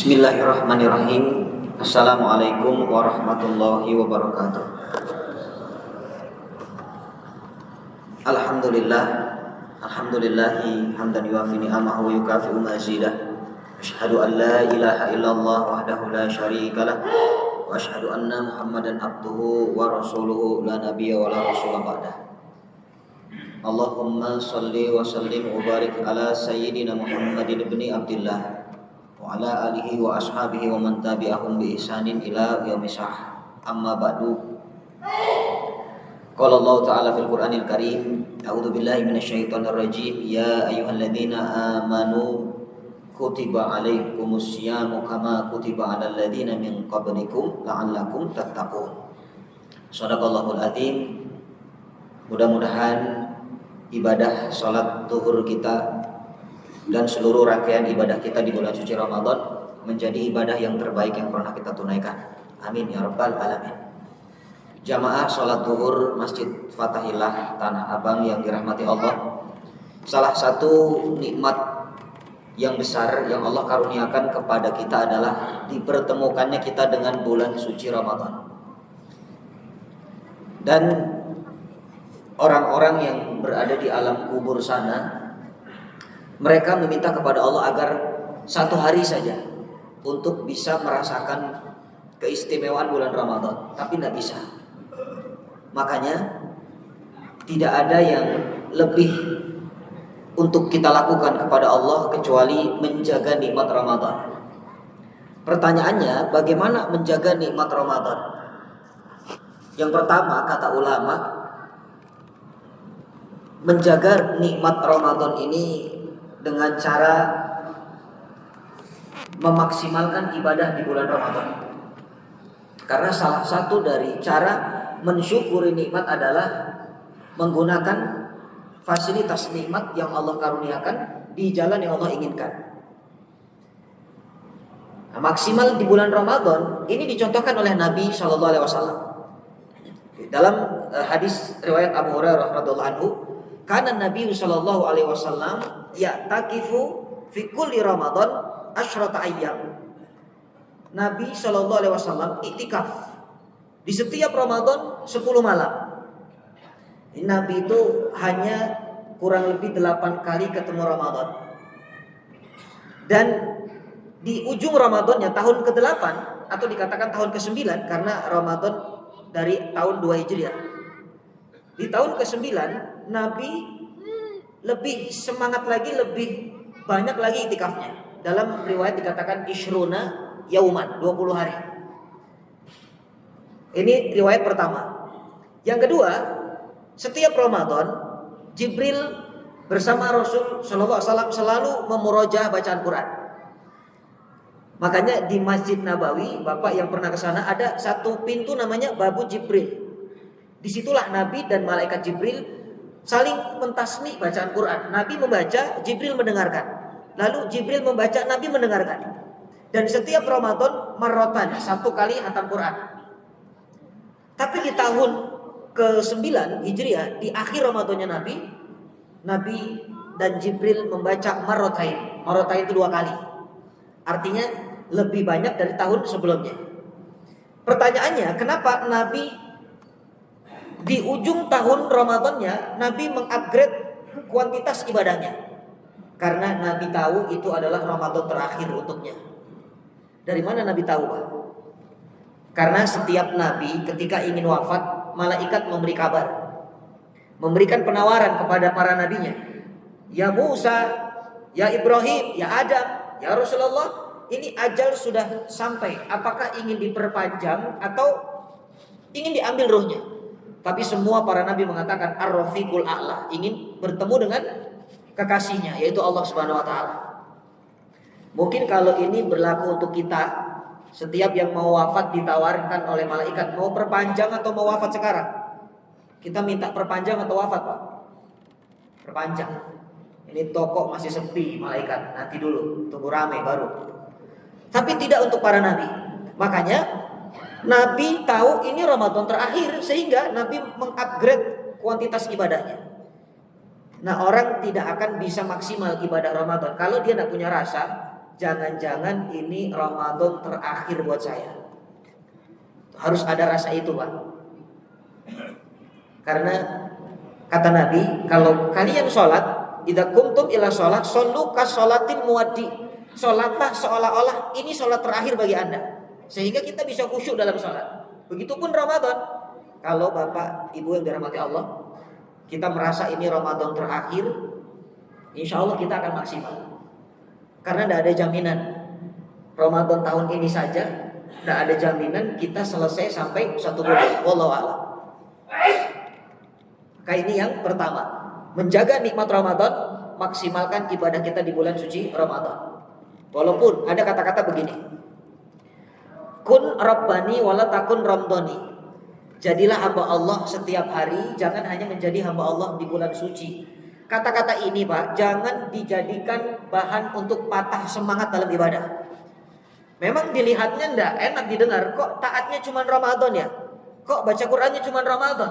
Bismillahirrahmanirrahim. Assalamualaikum warahmatullahi wabarakatuh. Alhamdulillahi hamdan yuafi ni'amahu wa yukafi'u mazidah. Asyhadu an la ilaha illallah wahdahu la syarikalah wa asyhadu anna Muhammadan abduhu wa rasuluhu la nabiyya wa la rasula ba'dah. Allahumma salli wa sallim wa barik ala sayyidina Muhammadin ibni Abdillah wa ala alihi wa ashabihi wa man tabi'ahum bi ihsanin ila yaumil sah. Amma ba'du. Qala Allah Ta'ala fil Qur'anil Karim, a'udzu billahi minasyaitonir rajim. Ya ayyuhalladzina amanu kutiba alaikumus syamu kama kutiba 'alal ladzina min qablikum la'allakum tattaqun. Shadaqallahul azim. Mudah-mudahan ibadah salat zuhur kita dan seluruh rangkaian ibadah kita di bulan suci Ramadan menjadi ibadah yang terbaik yang pernah kita tunaikan. Amin ya rabbal alamin. Jamaah salat zuhur Masjid Fathahillah Tanah Abang yang dirahmati Allah, salah satu nikmat yang besar yang Allah karuniakan kepada kita adalah dipertemukannya kita dengan bulan suci Ramadan. Dan orang-orang yang berada di alam kubur sana, mereka meminta kepada Allah agar satu hari saja untuk bisa merasakan keistimewaan bulan Ramadan, tapi tidak bisa. Makanya tidak ada yang lebih untuk kita lakukan kepada Allah kecuali menjaga nikmat Ramadan. Pertanyaannya, bagaimana menjaga nikmat Ramadan? Yang pertama, kata ulama, menjaga nikmat Ramadan ini dengan cara memaksimalkan ibadah di bulan Ramadan. Karena salah satu dari cara mensyukuri nikmat adalah menggunakan fasilitas nikmat yang Allah karuniakan di jalan yang Allah inginkan. Nah, maksimal di bulan Ramadan ini dicontohkan oleh Nabi SAW. Dalam hadis riwayat Abu Hurairah radhiyallahu anhu, kana Nabi SAW ya'takifu fi kulli Ramadan asyrata ayyam. Nabi SAW iktikaf di setiap Ramadan 10 malam. Nabi itu hanya kurang lebih 8 kali ketemu Ramadan. Dan di ujung Ramadannya tahun ke-8 atau dikatakan tahun ke-9 karena Ramadan dari tahun 2 Hijriah. Di tahun ke-9 Nabi lebih semangat lagi, lebih banyak lagi iktikafnya. Dalam riwayat dikatakan ishruna yauman, 20 hari. Ini riwayat pertama. Yang kedua, setiap Ramadan Jibril bersama Rasul SAW selalu memurojaah bacaan Quran. Makanya di Masjid Nabawi, Bapak yang pernah ke sana, ada satu pintu namanya Babu Jibril. Disitulah Nabi dan malaikat Jibril saling mentasmi bacaan Quran. Nabi membaca, Jibril mendengarkan. Lalu Jibril membaca, Nabi mendengarkan. Dan setiap Ramadan marrotan, 1 kali khatam Quran. Tapi di tahun ke-9 Hijriah, di akhir Ramadannya Nabi dan Jibril membaca marrotain. Marrotain itu 2 kali. Artinya lebih banyak dari tahun sebelumnya. Pertanyaannya, kenapa Nabi di ujung tahun Ramadannya Nabi mengupgrade kuantitas ibadahnya? Karena Nabi tahu itu adalah Ramadan terakhir untuknya. Dari mana Nabi tahu, Pak? Karena setiap Nabi ketika ingin wafat, malaikat memberi kabar, memberikan penawaran kepada para nabinya. Ya Musa, ya Ibrahim, ya Adam, ya Rasulullah, ini ajal sudah sampai. Apakah ingin diperpanjang atau ingin diambil ruhnya? Tapi semua para nabi mengatakan Ar-Rafiqul A'la, ingin bertemu dengan kekasihnya, yaitu Allah Subhanahu wa taala. Mungkin kalau ini berlaku untuk kita, setiap yang mau wafat ditawarkan oleh malaikat, mau perpanjang atau mau wafat sekarang? Kita minta perpanjang atau wafat, Pak? Perpanjang. Ini toko masih sepi, malaikat, nanti dulu, tunggu rame baru. Tapi tidak untuk para nabi. Makanya Nabi tahu ini Ramadan terakhir, sehingga Nabi mengupgrade kuantitas ibadahnya. Nah, orang tidak akan bisa maksimal ibadah Ramadan kalau dia tidak punya rasa jangan-jangan ini Ramadan terakhir buat saya. Harus ada rasa itu, Pak. Karena kata Nabi, kalau kalian sholat, idza kumtum ila sholat, shollu kasolatil muwaddi. Sholatlah seolah-olah ini sholat terakhir bagi Anda, sehingga kita bisa khusyuk dalam sholat. Begitupun Ramadan. Kalau Bapak Ibu yang dirahmati Allah, kita merasa ini Ramadan terakhir, insya Allah kita akan maksimal. Karena tidak ada jaminan Ramadan tahun ini saja, tidak ada jaminan kita selesai sampai 1 bulan. Wallahu a'lam. Maka ini yang pertama, menjaga nikmat Ramadan, maksimalkan ibadah kita di bulan suci Ramadan. Walaupun ada kata-kata begini, kun rabbani wala takun ramdani. Jadilah hamba Allah setiap hari, jangan hanya menjadi hamba Allah di bulan suci. Kata-kata ini, Pak, jangan dijadikan bahan untuk patah semangat dalam ibadah. Memang dilihatnya enggak enak didengar, kok taatnya cuma Ramadan ya? Kok baca Qur'annya cuma Ramadan?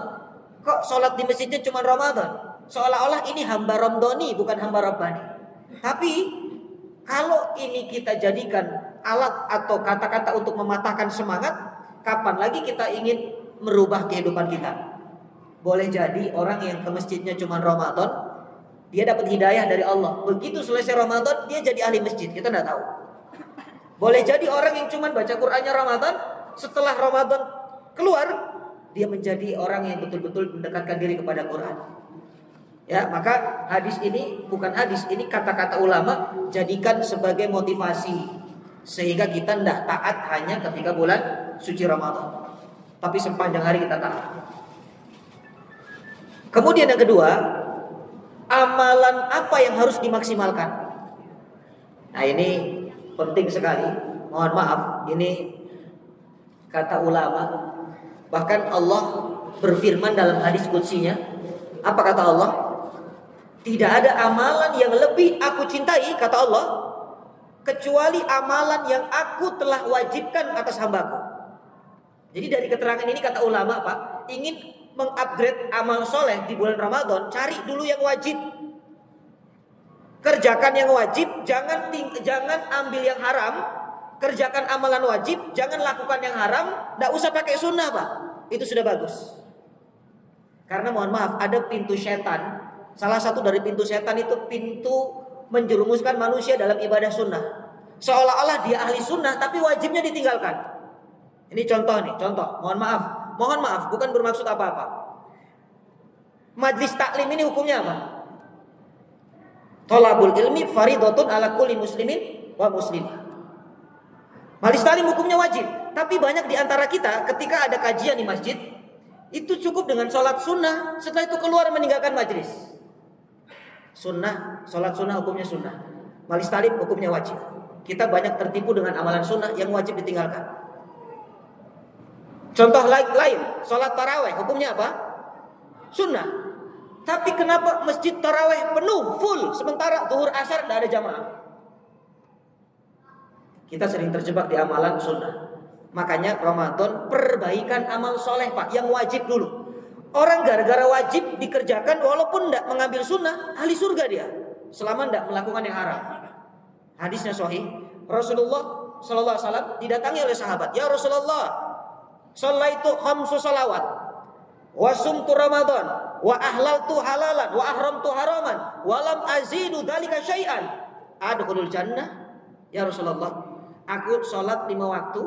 Kok sholat di masjidnya cuma Ramadan? Seolah-olah ini hamba Ramdhani, bukan hamba Rabbani. Tapi kalau ini kita jadikan alat atau kata-kata untuk mematahkan semangat, kapan lagi kita ingin merubah kehidupan kita? Boleh jadi orang yang ke masjidnya cuma Ramadan, dia dapat hidayah dari Allah. Begitu selesai Ramadan, dia jadi ahli masjid. Kita tidak tahu. Boleh jadi orang yang cuma baca Qur'annya Ramadan, setelah Ramadan keluar, dia menjadi orang yang betul-betul mendekatkan diri kepada Quran. Ya, maka hadis ini bukan hadis, ini kata-kata ulama, jadikan sebagai motivasi sehingga kita tidak taat hanya ketika bulan suci Ramadan, tapi sepanjang hari kita taat. Kemudian yang kedua, amalan apa yang harus dimaksimalkan? Nah, ini penting sekali. Mohon maaf, ini kata ulama. Bahkan Allah berfirman dalam hadis qudsinya. Apa kata Allah? Tidak ada amalan yang lebih aku cintai, kata Allah, kecuali amalan yang aku telah wajibkan atas hambaku. Jadi dari keterangan ini kata ulama, Pak, ingin mengupgrade amal soleh di bulan Ramadan, cari dulu yang wajib. Kerjakan yang wajib, jangan ambil yang haram. Kerjakan amalan wajib, jangan lakukan yang haram. Tidak usah pakai sunnah, Pak. Itu sudah bagus. Karena mohon maaf, ada pintu setan. Salah satu dari pintu setan itu pintu menjerumuskan manusia dalam ibadah sunnah. Seolah-olah dia ahli sunnah, tapi wajibnya ditinggalkan. Ini contoh nih, contoh. Mohon maaf, bukan bermaksud apa-apa. Majlis taklim ini hukumnya apa? Thalabul ilmi faridatun ala kulli muslimin wa muslimah. Majlis taklim hukumnya wajib, tapi banyak di antara kita ketika ada kajian di masjid, itu cukup dengan sholat sunnah, setelah itu keluar meninggalkan majlis. Sunnah, sholat sunnah hukumnya sunnah, majlis taklim hukumnya wajib. Kita banyak tertipu dengan amalan sunnah yang wajib ditinggalkan. Contoh lain, sholat taraweh hukumnya apa? Sunnah. Tapi kenapa masjid taraweh penuh, full, sementara zuhur asar tidak ada jamaah? Kita sering terjebak di amalan sunnah. Makanya Ramadan perbaikan amal soleh, Pak, yang wajib dulu. Orang gara-gara wajib dikerjakan walaupun tidak mengambil sunnah, ahli surga dia, selama tidak melakukan yang haram. Hadisnya sahih. Rasulullah sallallahu alaihi wasallam didatangi oleh sahabat, "Ya Rasulullah, shallaitu khamsu salawat wa sumtu Ramadan wa ahlaltu halalan wa ahramtu haraman wa lam azidu dzalika syai'an adkhulul jannah." Ya Rasulullah, aku sholat 5 waktu,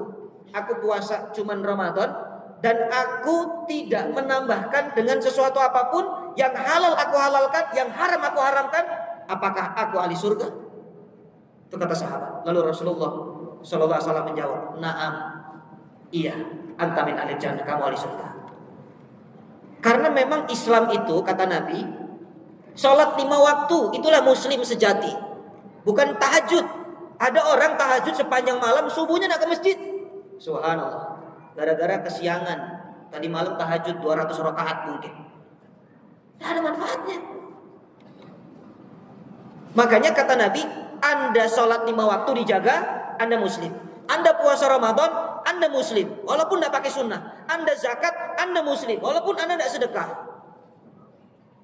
aku puasa cuman Ramadan, dan aku tidak menambahkan dengan sesuatu apapun. Yang halal aku halalkan, yang haram aku haramkan. Apakah aku ahli surga? Itu kata sahabat. Lalu Rasulullah sallallahu alaihi wasallam menjawab, "Na'am, iya, anta min ahli jannah, kamu ahli surga." Karena memang Islam itu, kata Nabi, sholat 5 waktu, itulah muslim sejati, bukan tahajud. Ada orang tahajud sepanjang malam, subuhnya nak ke masjid. Subhanallah. Gara-gara kesiangan, tadi malam tahajud 200 rakaat mungkin. Tidak ada manfaatnya. Makanya kata Nabi, Anda sholat 5 waktu dijaga, Anda muslim. Anda puasa Ramadan, Anda muslim, walaupun tidak pakai sunnah. Anda zakat, Anda muslim, walaupun Anda tidak sedekah.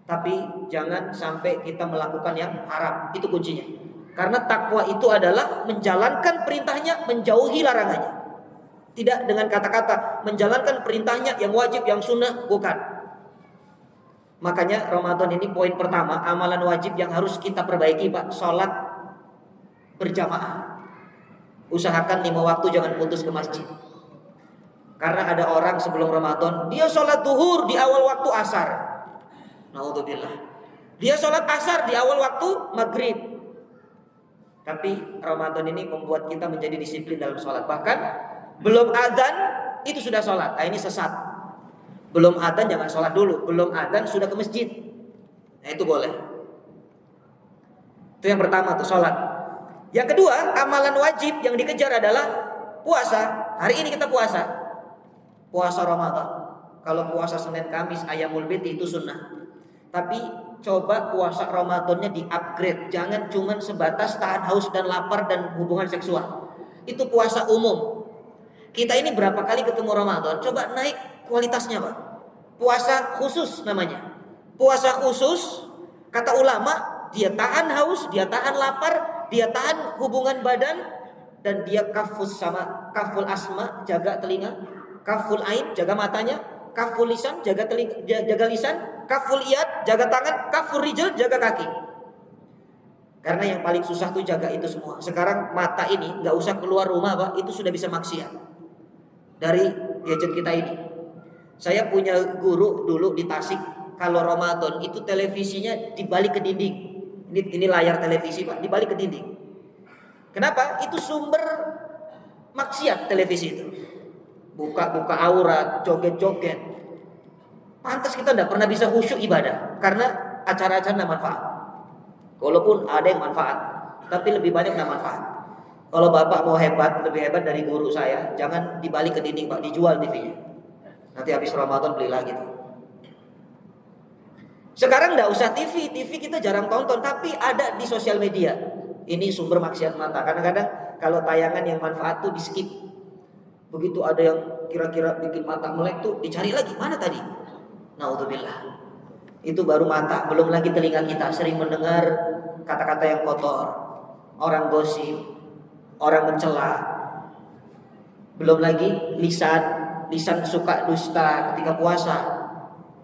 Tapi jangan sampai kita melakukan yang haram. Itu kuncinya. Karena takwa itu adalah menjalankan perintahnya, menjauhi larangannya. Tidak dengan kata-kata menjalankan perintahnya yang wajib, yang sunnah, bukan. Makanya Ramadan ini poin pertama, amalan wajib yang harus kita perbaiki, Pak, sholat berjamaah. Usahakan 5 waktu, jangan putus ke masjid. Karena ada orang sebelum Ramadan, dia sholat duhur di awal waktu asar. Naudzubillah. Dia sholat asar di awal waktu maghrib. Tapi Ramadan ini membuat kita menjadi disiplin dalam sholat. Bahkan belum adzan itu sudah sholat. Nah, ini sesat. Belum adzan jangan sholat dulu. Belum adzan sudah ke masjid. Nah, itu boleh. Itu yang pertama tuh, sholat. Yang kedua, amalan wajib yang dikejar adalah puasa. Hari ini kita puasa. Puasa Ramadan. Kalau puasa Senin Kamis Ayyamul Bid itu sunnah. Tapi coba puasa Ramadannya di-upgrade. Jangan cuma sebatas tahan haus dan lapar dan hubungan seksual. Itu puasa umum. Kita ini berapa kali ketemu Ramadan? Coba naik kualitasnya, Pak. Puasa khusus namanya. Puasa khusus, kata ulama, dia tahan haus, dia tahan lapar, dia tahan hubungan badan, dan dia kafus sama kaful asma, jaga telinga, kaful ain, jaga matanya, kaful lisan, jaga telinga, jaga lisan, kaful iyad, jaga tangan, kaful rijal, jaga kaki. Karena yang paling susah tuh jaga itu semua. Sekarang mata ini nggak usah keluar rumah, Pak, itu sudah bisa maksiat dari gadget kita ini. Saya punya guru dulu di Tasik, kalau Ramadan itu televisinya dibalik ke dinding. Ini layar televisi, Pak, dibalik ke dinding. Kenapa? Itu sumber maksiat televisi itu. Buka-buka aurat, joget-joget. Pantas kita tidak pernah bisa khusyuk ibadah karena acara-acara tidak manfaat. Walaupun ada yang manfaat, tapi lebih banyak tidak manfaat. Kalau bapak mau hebat, lebih hebat dari guru saya, jangan dibalik ke dinding, Pak, dijual TV-nya. Nanti habis Ramadan beli lagi tuh. Sekarang tidak usah TV kita jarang tonton, tapi ada di sosial media. Ini sumber maksiat mata. Kadang-kadang kalau tayangan yang manfaat tuh di skip. Begitu ada yang kira-kira bikin mata melek tuh dicari lagi, mana tadi? Naudzubillah. Itu baru mata, belum lagi telinga kita sering mendengar kata-kata yang kotor, orang gosip, orang mencela. Belum lagi lisan suka dusta ketika puasa.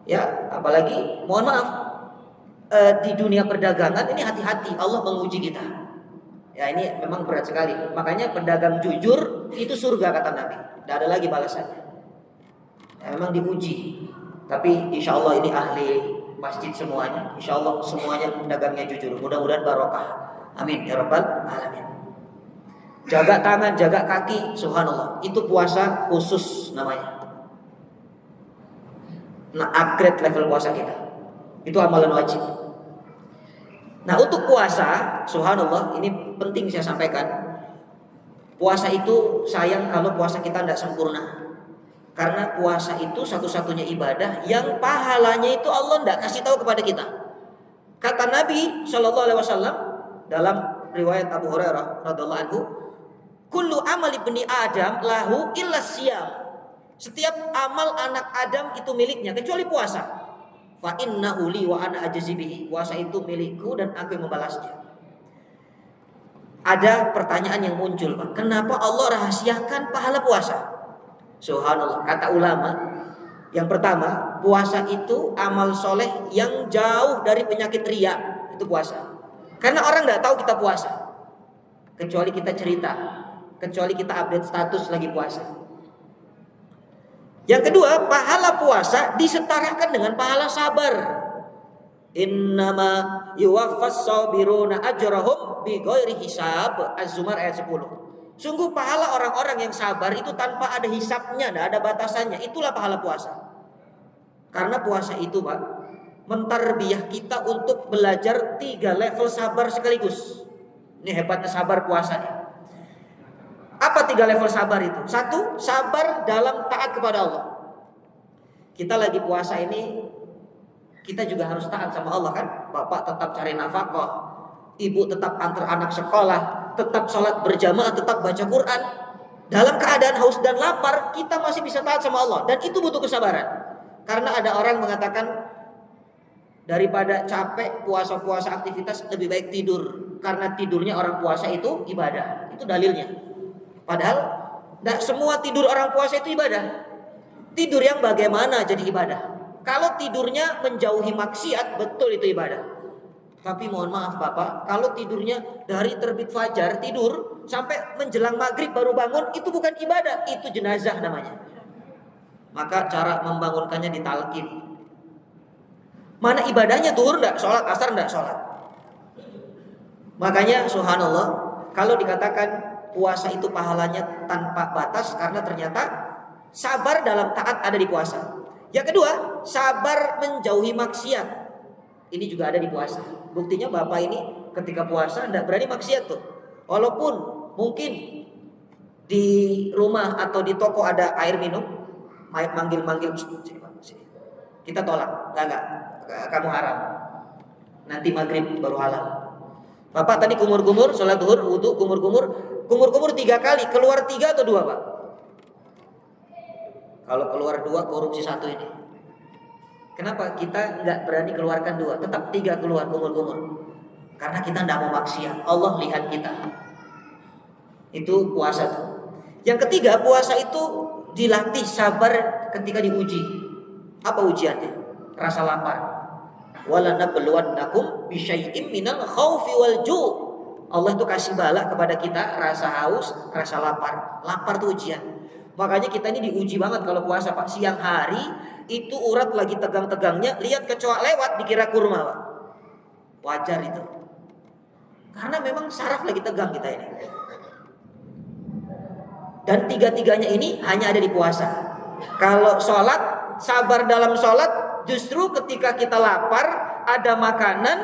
Ya, apalagi mohon maaf, di dunia perdagangan ini hati-hati, Allah menguji kita. Ya, ini memang berat sekali. Makanya pedagang jujur itu surga kata Nabi. Tidak ada lagi balasannya. Ya, memang diuji. Tapi insya Allah ini ahli masjid semuanya. Insya Allah semuanya pedagangnya jujur. Mudah-mudahan barokah. Amin ya rabbal alamin. Jaga tangan, jaga kaki, subhanallah. Itu puasa khusus namanya. Nah, upgrade level puasa kita. Itu amalan wajib. Nah, untuk puasa, subhanallah, ini penting saya sampaikan. Puasa itu sayang kalau puasa kita tidak sempurna. Karena puasa itu satu-satunya ibadah yang pahalanya itu Allah tidak kasih tahu kepada kita. Kata Nabi Shallallahu Alaihi Wasallam dalam riwayat Abu Hurairah radhiallahu anhu, kullu amal ibni Adam lahu illa siyam. Setiap amal anak Adam itu miliknya kecuali puasa. Fa innahu li wa ana ajzi bihi. Puasa itu milikku dan aku yang membalasnya. Ada pertanyaan yang muncul, Pak. Kenapa Allah rahasiakan pahala puasa? Subhanallah, kata ulama, yang pertama, puasa itu amal soleh yang jauh dari penyakit riya. Itu puasa. Karena orang tidak tahu kita puasa, kecuali kita cerita, kecuali kita update status lagi puasa. Yang kedua, pahala puasa disetarakan dengan pahala sabar. Innama yuwaffas sabiruna ajrahum bighairi hisab. Az-Zumar ayat 10. Sungguh pahala orang-orang yang sabar itu tanpa ada hisapnya, tidak ada batasannya. Itulah pahala puasa. Karena puasa itu, Pak, mentarbiyah kita untuk belajar 3 level sabar sekaligus. Ini hebatnya sabar puasanya. Apa 3 level sabar itu? 1, sabar dalam taat kepada Allah. Kita lagi puasa ini, kita juga harus taat sama Allah kan. Bapak tetap cari nafkah, ibu tetap antar anak sekolah, tetap sholat berjamaah, tetap baca Quran. Dalam keadaan haus dan lapar, kita masih bisa taat sama Allah. Dan itu butuh kesabaran. Karena ada orang mengatakan, daripada capek puasa-puasa aktivitas, lebih baik tidur. karena tidurnya orang puasa itu ibadah. Itu dalilnya. Padahal tidak semua tidur orang puasa itu ibadah. Tidur yang bagaimana jadi ibadah? Kalau tidurnya menjauhi maksiat, betul itu ibadah. Tapi mohon maaf Bapak, kalau tidurnya dari terbit fajar tidur sampai menjelang maghrib baru bangun, itu bukan ibadah, itu jenazah namanya. Maka cara membangunkannya ditalkin. Mana ibadahnya tuhur enggak, sholat, asar enggak sholat. Makanya subhanallah, kalau dikatakan puasa itu pahalanya tanpa batas, karena ternyata sabar dalam taat ada di puasa. Yang kedua, sabar menjauhi maksiat. Ini juga ada di puasa. Buktinya Bapak ini ketika puasa tidak berani maksiat tuh. Walaupun mungkin di rumah atau di toko ada air minum, manggil-manggil, kita tolak. Enggak. Kamu haram. Nanti maghrib baru halal. Bapak tadi kumur-kumur, sholat zuhur, wudu, kumur-kumur 3 kali, keluar 3 atau 2 Pak? Kalau keluar 2 korupsi 1 ini. Kenapa kita nggak berani keluarkan 2, tetap 3 keluar kumur-kumur? Karena kita nggak mau maksiat. Allah lihat kita. Itu puasa tuh. Yang ketiga, puasa itu dilatih sabar ketika diuji. Apa ujiannya? Rasa lapar. Walanabluwannakum bisyai'im minal khaufi wal ju'. Allah itu kasih bala kepada kita rasa haus, rasa lapar. Lapar itu ujian. Makanya kita ini diuji banget kalau puasa Pak. Siang hari itu urat lagi tegang-tegangnya, lihat kecoa lewat dikira kurma Pak. Wajar itu. Karena memang saraf lagi tegang kita ini. Dan tiga-tiganya ini hanya ada di puasa. Kalau sholat, sabar dalam sholat. Justru ketika kita lapar, ada makanan,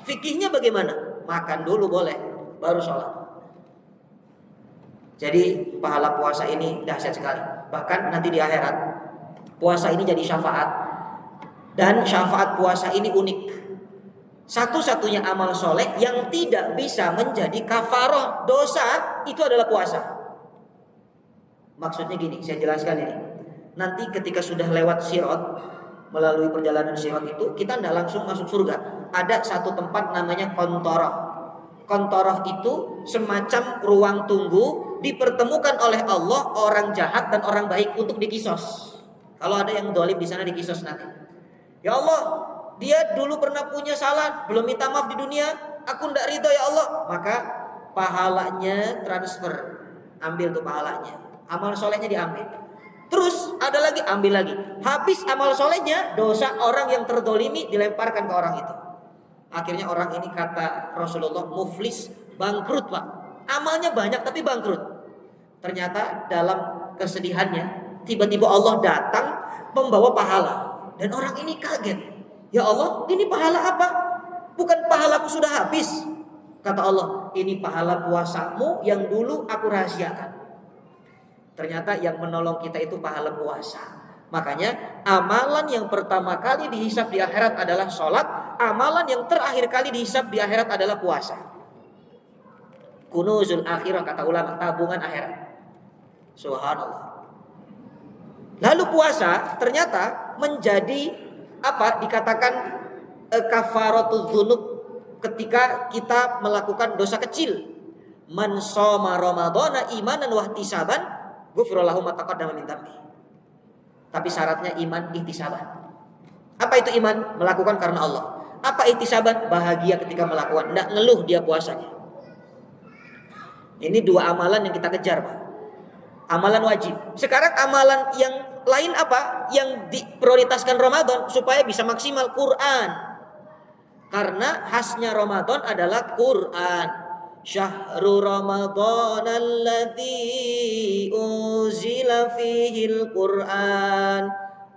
fikihnya bagaimana? Makan dulu boleh, baru sholat. Jadi pahala puasa ini dahsyat sekali. Bahkan nanti di akhirat, puasa ini jadi syafaat. Dan syafaat puasa ini unik. Satu-satunya amal soleh yang tidak bisa menjadi kafaroh dosa, itu adalah puasa. Maksudnya gini, saya jelaskan ini. Nanti ketika sudah lewat sirat, melalui perjalanan sirat itu, kita tidak langsung masuk surga. Ada satu tempat namanya kontoroh. Kontoroh itu semacam ruang tunggu, dipertemukan oleh Allah orang jahat dan orang baik untuk dikisos. Kalau ada yang dolim di sana dikisos nanti. Ya Allah, dia dulu pernah punya salah, belum minta maaf di dunia, aku tidak ridho ya Allah. Maka pahalanya transfer, ambil tuh pahalanya. Amal solehnya diambil. Terus ada lagi, ambil lagi. Habis amal solehnya, dosa orang yang terdolimi dilemparkan ke orang itu. Akhirnya orang ini kata Rasulullah, muflis, bangkrut Pak. Amalnya banyak tapi bangkrut. Ternyata dalam kesedihannya, tiba-tiba Allah datang membawa pahala. Dan orang ini kaget. Ya Allah, ini pahala apa? Bukan pahalaku sudah habis. Kata Allah, ini pahala puasamu yang dulu aku rahasiakan. Ternyata yang menolong kita itu pahala puasa. Makanya amalan yang pertama kali dihisab di akhirat adalah sholat. Amalan yang terakhir kali dihisab di akhirat adalah puasa. Kunuzul akhirah kata ulama, tabungan akhirat. Subhanallah. Lalu puasa ternyata menjadi apa? Dikatakan kafaratul dzunub ketika kita melakukan dosa kecil. Man shoma ramadhana imanan wa ihtisaban ghufrallahu ma taqaddama min dzambi. Tapi syaratnya iman ihtisaban. Apa itu iman? Melakukan karena Allah. Apa ihtisaban? Bahagia ketika melakukan, enggak ngeluh dia puasanya. Ini 2 amalan yang kita kejar, Pak. Amalan wajib. Sekarang amalan yang lain apa? Yang diprioritaskan Ramadan supaya bisa maksimal Quran. Karena khasnya Ramadan adalah Quran. Syahrul Ramadan alladzi unzila fihil Quran.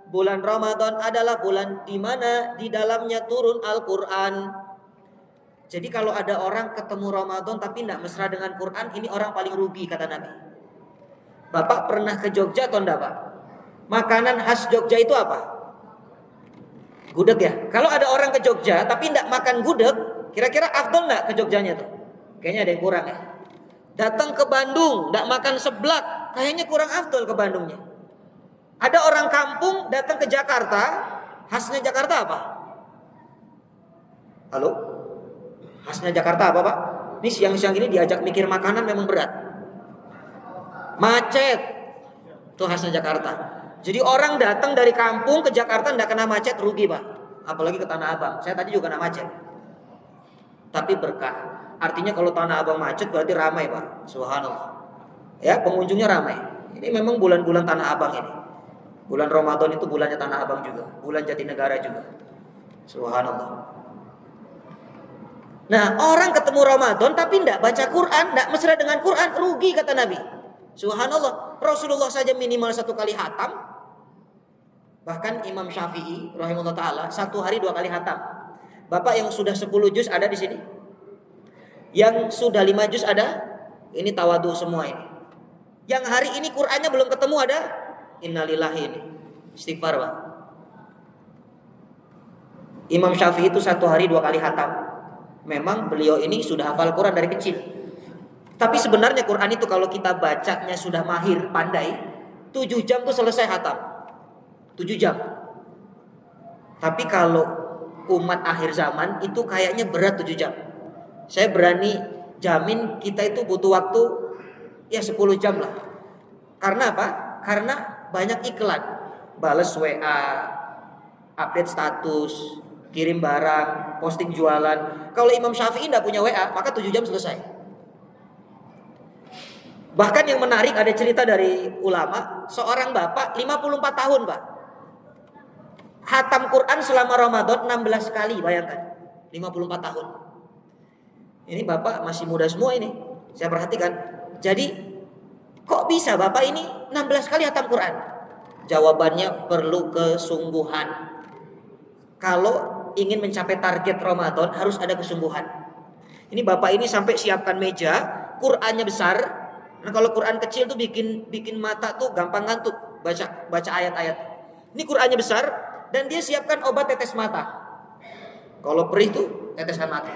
Bulan Ramadan adalah bulan di mana di dalamnya turun Al-Quran. Jadi kalau ada orang ketemu Ramadan tapi tidak mesra dengan Quran, ini orang paling rugi kata Nabi. Bapak pernah ke Jogja atau enggak Pak? Makanan khas Jogja itu apa? Gudeg ya. Kalau ada orang ke Jogja tapi tidak makan gudeg, kira-kira afdol enggak ke Jogjanya tuh? Kayaknya ada yang kurang ya. Datang ke Bandung, tidak makan seblak, kayaknya kurang afdol ke Bandungnya. Ada orang kampung datang ke Jakarta, khasnya Jakarta apa? Halo? Khasnya Jakarta apa Pak? Ini siang-siang ini diajak mikir makanan memang berat. Macet. Itu khasnya Jakarta. Jadi orang datang dari kampung ke Jakarta tidak kena macet rugi Pak. Apalagi ke Tanah Abang. Saya tadi juga kena macet. Tapi berkah. Artinya kalau Tanah Abang macet berarti ramai Pak. Subhanallah. Ya, pengunjungnya ramai. Ini memang bulan-bulan Tanah Abang ini. Bulan Ramadan itu bulannya Tanah Abang juga. Bulan Jatinegara juga. Subhanallah. Nah, orang ketemu Ramadan tapi tidak baca Quran, tidak mesra dengan Quran, rugi kata Nabi. Subhanallah. Rasulullah saja minimal 1 kali hatam. Bahkan Imam Syafi'i rahimahullah taala 1 hari 2 kali hatam. Bapak yang sudah 10 juz ada di sini? Yang sudah 5 juz ada? Ini tawadu semua ini. Yang hari ini Qur'annya belum ketemu ada? Innalillahi ini. Istighfar Pak. Imam Syafi'i itu 1 hari 2 kali hatam. Memang beliau ini sudah hafal Quran dari kecil. Tapi sebenarnya Quran itu kalau kita bacanya sudah mahir, pandai, 7 jam tuh selesai hatam. 7 jam. Tapi kalau umat akhir zaman itu kayaknya berat 7 jam. Saya berani jamin kita itu butuh waktu ya 10 jam lah. Karena apa? Karena banyak iklan. Balas WA, update status, kirim barang, posting jualan. Kalau Imam Syafi'i tidak punya WA, maka 7 jam selesai. Bahkan yang menarik ada cerita dari ulama, seorang bapak 54 tahun Pak. Hatam Quran selama Ramadan 16 kali, bayangkan. 54 tahun. Ini bapak masih muda semua ini. Saya perhatikan. Jadi kok bisa bapak ini 16 kali hatam Quran? Jawabannya perlu kesungguhan. Kalau ingin mencapai target Ramadan harus ada kesungguhan. Ini bapak ini sampai siapkan meja, Qurannya besar. Nah kalau Quran kecil tuh bikin mata tuh gampang ngantuk baca ayat-ayat. Ini Qurannya besar dan dia siapkan obat tetes mata. Kalau perih tuh teteskan mata.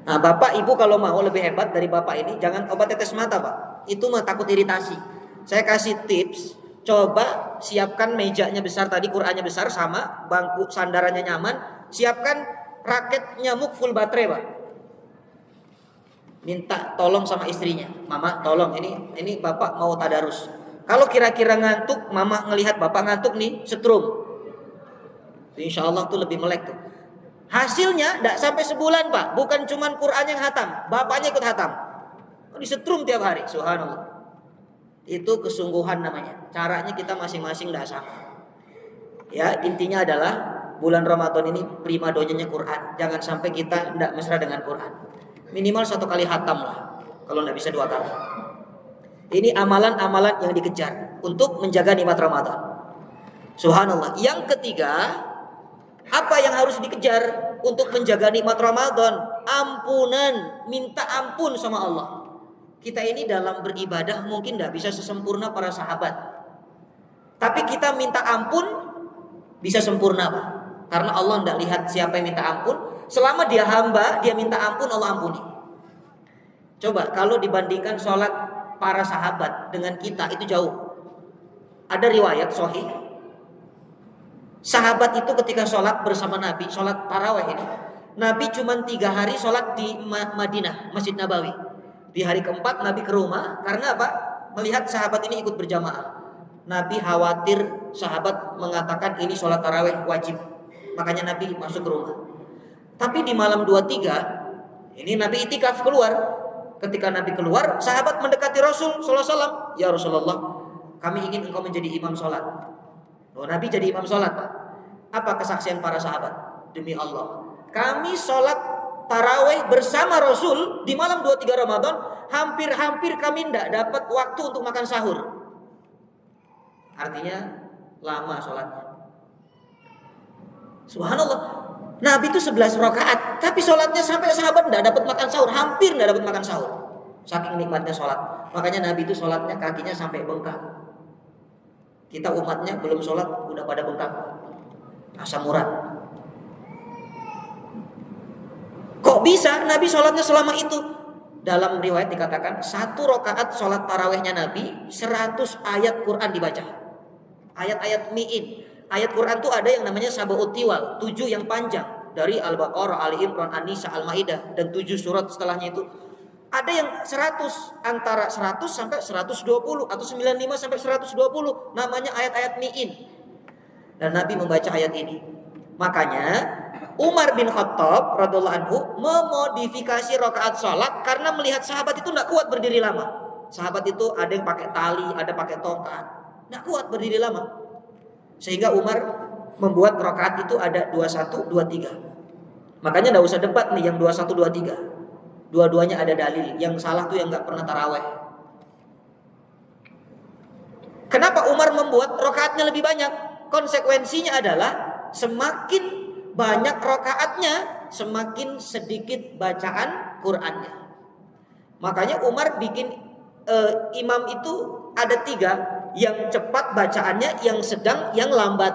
Nah bapak ibu kalau mau lebih hebat dari bapak ini, jangan obat tetes mata Pak. Itu mah takut iritasi. Saya kasih tips. Coba siapkan mejanya besar tadi, Qurannya besar sama bangku sandarannya nyaman. Siapkan raket nyamuk full baterai Pak. Minta tolong sama istrinya, mama tolong ini bapak mau tadarus. Kalau kira-kira ngantuk, mama ngelihat bapak ngantuk nih, setrum. Insya Allah tuh lebih melek tuh. Hasilnya tidak sampai sebulan Pak. Bukan cuman Quran yang hatam, bapaknya ikut hatam. Disetrum tiap hari, subhanallah. Itu kesungguhan namanya. Caranya kita masing-masing tidak sama. Ya intinya adalah bulan Ramadan ini prima donanya Quran. Jangan sampai kita tidak mesra dengan Quran. Minimal 1 kali hatam lah. Kalau tidak bisa 2 kali. Ini amalan-amalan yang dikejar untuk menjaga nikmat Ramadan. Subhanallah. Yang ketiga, apa yang harus dikejar untuk menjaga nikmat Ramadan? Ampunan, minta ampun sama Allah. Kita ini dalam beribadah mungkin tidak bisa sesempurna para sahabat. Tapi kita minta ampun bisa sempurna Pak. Karena Allah tidak lihat siapa yang minta ampun. Selama dia hamba, dia minta ampun, Allah ampuni. Coba kalau dibandingkan sholat para sahabat dengan kita itu jauh. Ada riwayat sahih. Sahabat itu ketika sholat bersama Nabi, sholat tarawih ini, Nabi cuma 3 hari sholat di Madinah, Masjid Nabawi. Di hari keempat Nabi ke rumah. Karena apa? Melihat sahabat ini ikut berjamaah. Nabi khawatir sahabat mengatakan ini sholat tarawih wajib. Makanya Nabi masuk ke rumah. Tapi di malam 23 ini Nabi itikaf keluar. Ketika Nabi keluar, sahabat mendekati Rasul sallallahu alaihi wasallam. Ya Rasulullah, kami ingin engkau menjadi imam sholat. Oh, Nabi jadi imam sholat Pak. Apa kesaksian para sahabat? Demi Allah, kami sholat tarawih bersama Rasul di malam 23 Ramadan. Hampir-hampir kami tidak dapat waktu untuk makan sahur. Artinya lama sholatnya. Subhanallah. Nabi itu 11 rakaat, tapi sholatnya sampai sahabat tidak dapat makan sahur, hampir tidak dapat makan sahur. Saking nikmatnya sholat. Makanya Nabi itu sholatnya kakinya sampai bengkak. Kita umatnya belum sholat udah pada bengkak. Asam urat. Kok bisa Nabi sholatnya selama itu? Dalam riwayat dikatakan 1 rakaat sholat tarawihnya Nabi 100 ayat Quran dibaca. Ayat-ayat mi'in. Ayat Quran tuh ada yang namanya sab'ut tiwal, 7 yang panjang. dari Al-Baqarah, Ali Imran, An-Nisa, Al-Maidah dan 7 surat setelahnya itu. Ada yang 100, antara 100 sampai 120 atau 95 sampai 120, namanya ayat-ayat mi'in. Dan Nabi membaca ayat ini. Makanya Umar bin Khattab radhiyallahu anhu memodifikasi rakaat salat karena melihat sahabat itu tidak kuat berdiri lama. Sahabat itu ada yang pakai tali, ada pakai tongkat, tidak kuat berdiri lama. Sehingga Umar membuat rakaat itu ada 21, 23. Makanya tidak usah debat nih yang 21, 23. Dua-duanya ada dalil. Yang salah tuh yang nggak pernah taraweh. Kenapa Umar membuat rakaatnya lebih banyak? Konsekuensinya adalah semakin banyak rakaatnya, semakin sedikit bacaan Qur'annya. Makanya Umar bikin imam itu ada 3, yang cepat bacaannya, yang sedang, yang lambat.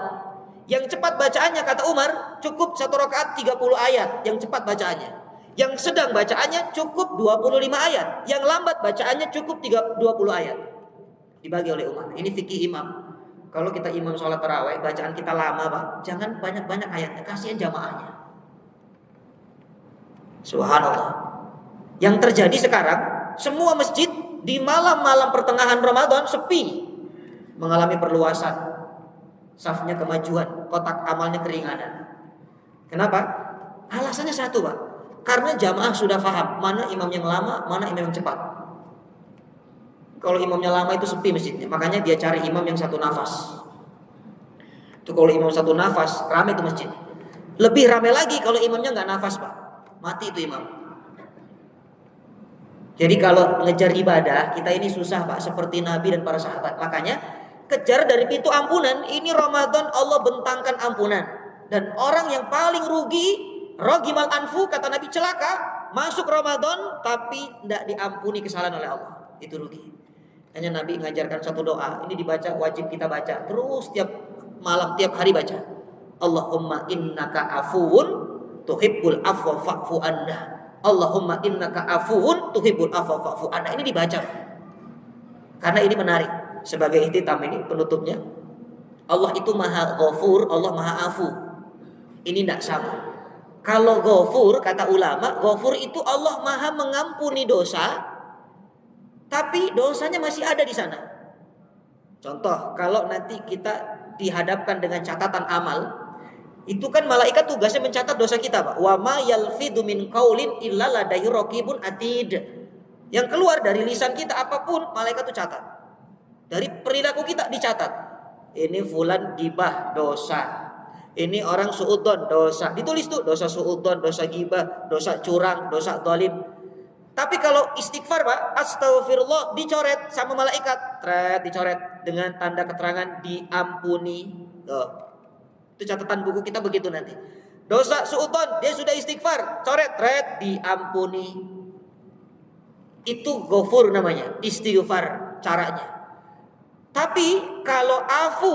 Yang cepat bacaannya kata Umar cukup 1 rakaat 30 ayat, yang cepat bacaannya. Yang sedang bacaannya cukup 25 ayat, yang lambat bacaannya cukup 20 ayat. Dibagi oleh Umar. Ini fikih imam. Kalau kita imam sholat tarawih, bacaan kita lama, Pak, jangan banyak-banyak ayatnya, kasihan jamaahnya. Subhanallah. Yang terjadi sekarang, semua masjid di malam-malam pertengahan Ramadan sepi, mengalami perluasan, safnya kemajuan, kotak amalnya keringanan. Kenapa? Alasannya satu, Pak. Karena jamaah sudah paham mana imam yang lama, mana imam yang cepat. Kalau imamnya lama itu sepi masjidnya, makanya dia cari imam yang 1 nafas. Itu kalau imam 1 nafas, ramai itu masjid. Lebih ramai lagi kalau imamnya nggak nafas, Pak. Mati itu imam. Jadi kalau ngejar ibadah, kita ini susah, Pak, seperti Nabi dan para sahabat. Makanya kejar dari pintu ampunan. Ini Ramadan Allah bentangkan ampunan. Dan orang yang paling rugi, rogimal anfu, kata Nabi, celaka masuk Ramadan tapi tidak diampuni kesalahan oleh Allah. Itu rugi. Hanya Nabi mengajarkan satu doa. Ini dibaca, wajib kita baca terus tiap malam, tiap hari baca. Allahumma innaka afuun tuhibbul afwa fa'fu anna. Allahumma innaka afuun tuhibbul afwa fa'fu anna. Ini dibaca. Karena ini menarik. Sebagai ihtitam ini penutupnya. Allah itu maha ghafur, Allah maha afu. Ini tidak sama. Kalau ghafur, kata ulama, ghafur itu Allah maha mengampuni dosa, tapi dosanya masih ada di sana. Contoh, kalau nanti kita dihadapkan dengan catatan amal, itu kan malaikat tugasnya mencatat dosa kita, Pak. Wa ma yalfidu min qaulin illa ladaihi raqibun atid. Yang keluar dari lisan kita apapun, malaikat itu catat. Dari perilaku kita dicatat. Ini fulan gibah, dosa. Ini orang suudzon, dosa. Ditulis tuh, dosa suudzon, dosa gibah, dosa curang, dosa zalim. Tapi kalau istighfar, Pak, astagfirullah, dicoret sama malaikat, dicoret dengan tanda keterangan diampuni. Itu catatan buku kita begitu nanti. Dosa suudzon, dia sudah istighfar, coret, diampuni. Itu ghafur namanya, istighfar caranya. Tapi kalau afu,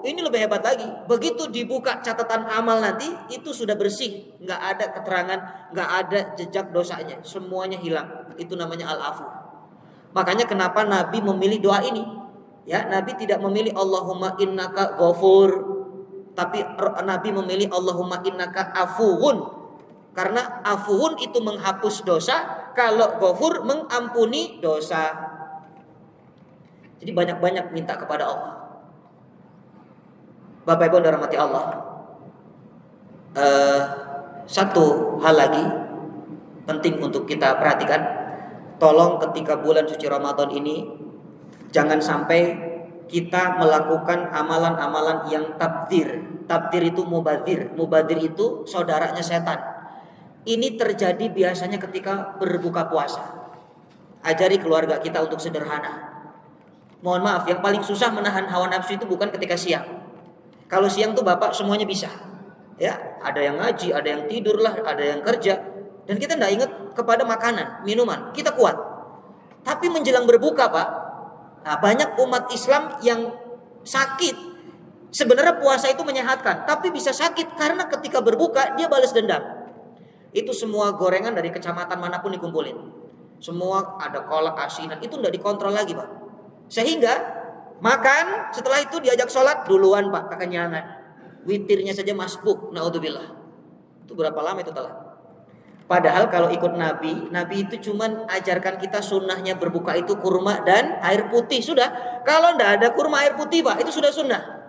ini lebih hebat lagi. Begitu dibuka catatan amal nanti, itu sudah bersih, nggak ada keterangan, nggak ada jejak dosanya, semuanya hilang. Itu namanya al-afu. Makanya kenapa Nabi memilih doa ini? Ya, Nabi tidak memilih Allahumma innaka ghafur, tapi Nabi memilih Allahumma innaka afuun. Karena afuun itu menghapus dosa, kalau ghafur mengampuni dosa. Jadi banyak-banyak minta kepada Allah. Bapak Ibu dirahmati Allah. Satu hal lagi penting untuk kita perhatikan. Tolong ketika bulan suci Ramadan ini, jangan sampai kita melakukan amalan-amalan yang tabdir. Tabdir itu mubadzir. Mubadzir itu saudaranya setan. Ini terjadi biasanya ketika berbuka puasa. Ajari keluarga kita untuk sederhana. Mohon maaf, yang paling susah menahan hawa nafsu itu bukan ketika siang. Kalau siang tuh Bapak semuanya bisa. Ya, ada yang ngaji, ada yang tidur lah, ada yang kerja. Dan kita tidak ingat kepada makanan, minuman. Kita kuat. Tapi menjelang berbuka, Pak, nah, banyak umat Islam yang sakit. Sebenarnya puasa itu menyehatkan, tapi bisa sakit karena ketika berbuka dia balas dendam. Itu semua gorengan dari kecamatan manapun dikumpulin. Semua ada kolak, asinan, itu tidak dikontrol lagi, Pak. Sehingga makan, setelah itu diajak sholat duluan, Pak, kekenyangan. Witirnya saja masbuk, naudzubillah. Itu berapa lama itu telat? Padahal kalau ikut Nabi, Nabi itu cuman ajarkan kita sunnahnya berbuka itu kurma dan air putih. Sudah. Kalau ndak ada kurma air putih Pak, itu sudah sunnah.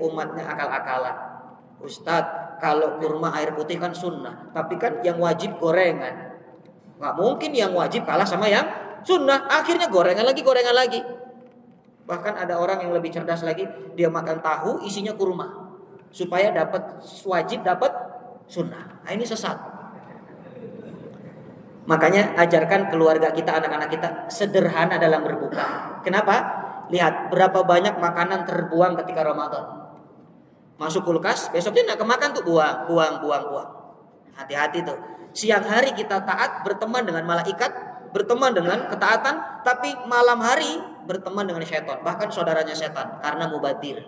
Umatnya akal-akalan. Ustadz, kalau kurma air putih kan sunnah. Tapi kan yang wajib gorengan. Nggak mungkin yang wajib kalah sama yang sunnah. Akhirnya gorengan lagi. Bahkan ada orang yang lebih cerdas lagi. Dia makan tahu isinya kurma. Supaya dapat wajib, dapat sunnah. Nah, ini sesat. Makanya ajarkan keluarga kita, anak-anak kita sederhana dalam berbuka. Kenapa? Lihat berapa banyak makanan terbuang ketika Ramadan. Masuk kulkas, besoknya nggak kemakan tuh, buang. Hati-hati tuh. Siang hari kita taat, berteman dengan malaikat, berteman dengan ketaatan, tapi malam hari berteman dengan setan, bahkan saudaranya setan karena mubadir.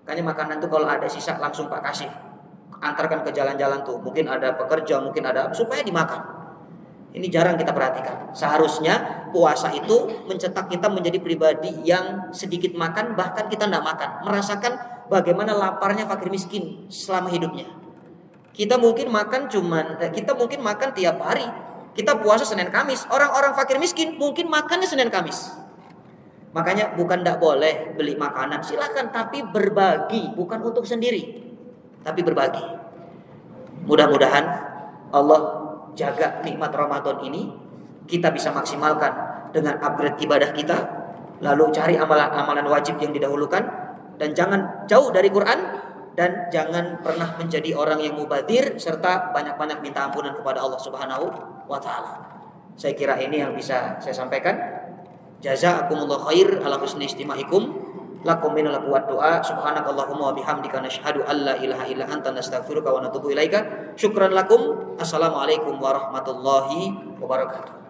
Makanya makanan tuh kalau ada sisa langsung Pak kasih. Antarkan ke jalan-jalan tuh. Mungkin ada pekerja, mungkin ada supaya dimakan. Ini jarang kita perhatikan. Seharusnya puasa itu mencetak kita menjadi pribadi yang sedikit makan, bahkan kita tidak makan. Merasakan bagaimana laparnya fakir miskin selama hidupnya. Kita mungkin makan tiap hari. Kita puasa Senin Kamis. Orang-orang fakir miskin mungkin makannya Senin Kamis. Makanya bukan tidak boleh beli makanan, silakan, tapi berbagi, bukan untuk sendiri, tapi berbagi. Mudah-mudahan Allah jaga nikmat Ramadan ini, kita bisa maksimalkan dengan upgrade ibadah kita, lalu cari amalan-amalan wajib yang didahulukan, dan jangan jauh dari Quran, dan jangan pernah menjadi orang yang mubadir, serta banyak-banyak minta ampunan kepada Allah Subhanahu wa Ta'ala. Saya kira ini yang bisa saya sampaikan. Jazakumullah khair ala husni istima'ikum. Lakum minal aqwat doa. Subhanakallahumma wa bihamdika nashhadu an la ilaha illa anta nastaghfiruka wa natubu ilaika. Syukran lakum. Assalamualaikum warahmatullahi wabarakatuh.